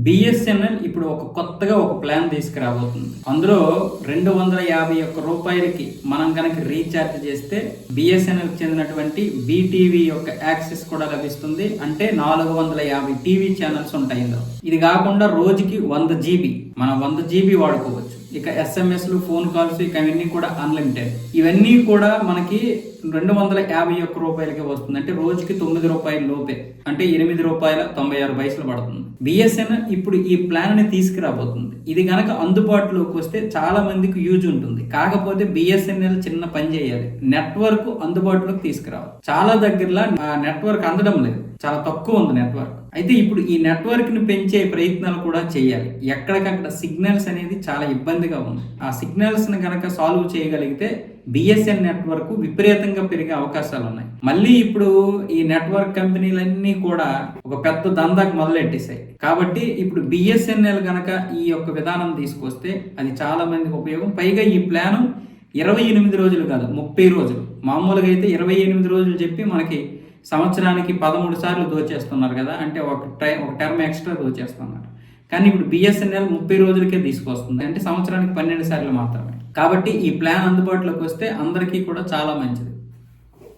BSNL ఇప్పుడు కొత్తగా ఒక ప్లాన్ తీసుకురాబోతుంది. అందులో 251 రూపాయలకి మనం కనుక రీఛార్జ్ చేస్తే బిఎస్ఎన్ఎల్ చెందినటువంటి బీటీవీ యొక్క యాక్సెస్ కూడా లభిస్తుంది. అంటే 450 టీవీ ఛానల్స్ ఉంటాయి ఇందులో. ఇది కాకుండా రోజుకి 100 GB మనం 100 GB వాడుకోవచ్చు. ఇక ఎస్ఎంఎస్లు, ఫోన్ కాల్స్, ఇక అవన్నీ కూడా అన్లిమిటెడ్. ఇవన్నీ కూడా మనకి 251 రూపాయలకి వస్తుంది. అంటే రోజుకి 9 రూపాయల లోపే, అంటే ₹8.96 పడుతుంది. బిఎస్ఎన్ఎల్ ఇప్పుడు ఈ ప్లాన్ ని తీసుకురాబోతుంది. ఇది గనక అందుబాటులోకి వస్తే చాలా మందికి యూజ్ ఉంటుంది. కాకపోతే బిఎస్ఎన్ఎల్ చిన్న పని చేయాలి, నెట్వర్క్ అందుబాటులోకి తీసుకురావాలి. చాలా దగ్గరలో నెట్వర్క్ అందడం లేదు, చాలా తక్కువ ఉంది నెట్వర్క్. అయితే ఇప్పుడు ఈ నెట్వర్క్ ని పెంచే ప్రయత్నాలు కూడా చేయాలి. ఎక్కడికక్కడ సిగ్నల్స్ అనేది చాలా ఇబ్బందిగా ఉంది. ఆ సిగ్నల్స్ ని కనుక సాల్వ్ చేయగలిగితే బిఎస్ఎన్ నెట్వర్క్ విపరీతంగా పెరిగే అవకాశాలు ఉన్నాయి. మళ్ళీ ఇప్పుడు ఈ నెట్వర్క్ కంపెనీలన్నీ కూడా ఒక పెద్ద దందాకు మొదలెట్టేశాయి. కాబట్టి ఇప్పుడు బిఎస్ఎన్ఎల్ గనక ఈ యొక్క విధానం తీసుకొస్తే అది చాలా మందికి ఉపయోగం. పైగా ఈ ప్లాను 28 రోజులు కాదు, 30 రోజులు. మామూలుగా అయితే 28 రోజులు చెప్పి మనకి సంవత్సరానికి 13 సార్లు దోచేస్తున్నారు కదా, అంటే ఒక టర్మ్ ఎక్స్ట్రా దోచేస్తున్నారు. కానీ ఇప్పుడు బిఎస్ఎన్ఎల్ 30 రోజులకే తీసుకొస్తుంది, అంటే సంవత్సరానికి 12 సార్లు మాత్రమే. కాబట్టి ఈ ప్లాన్ అందుబాటులోకి వస్తే అందరికీ కూడా చాలా మంచిది.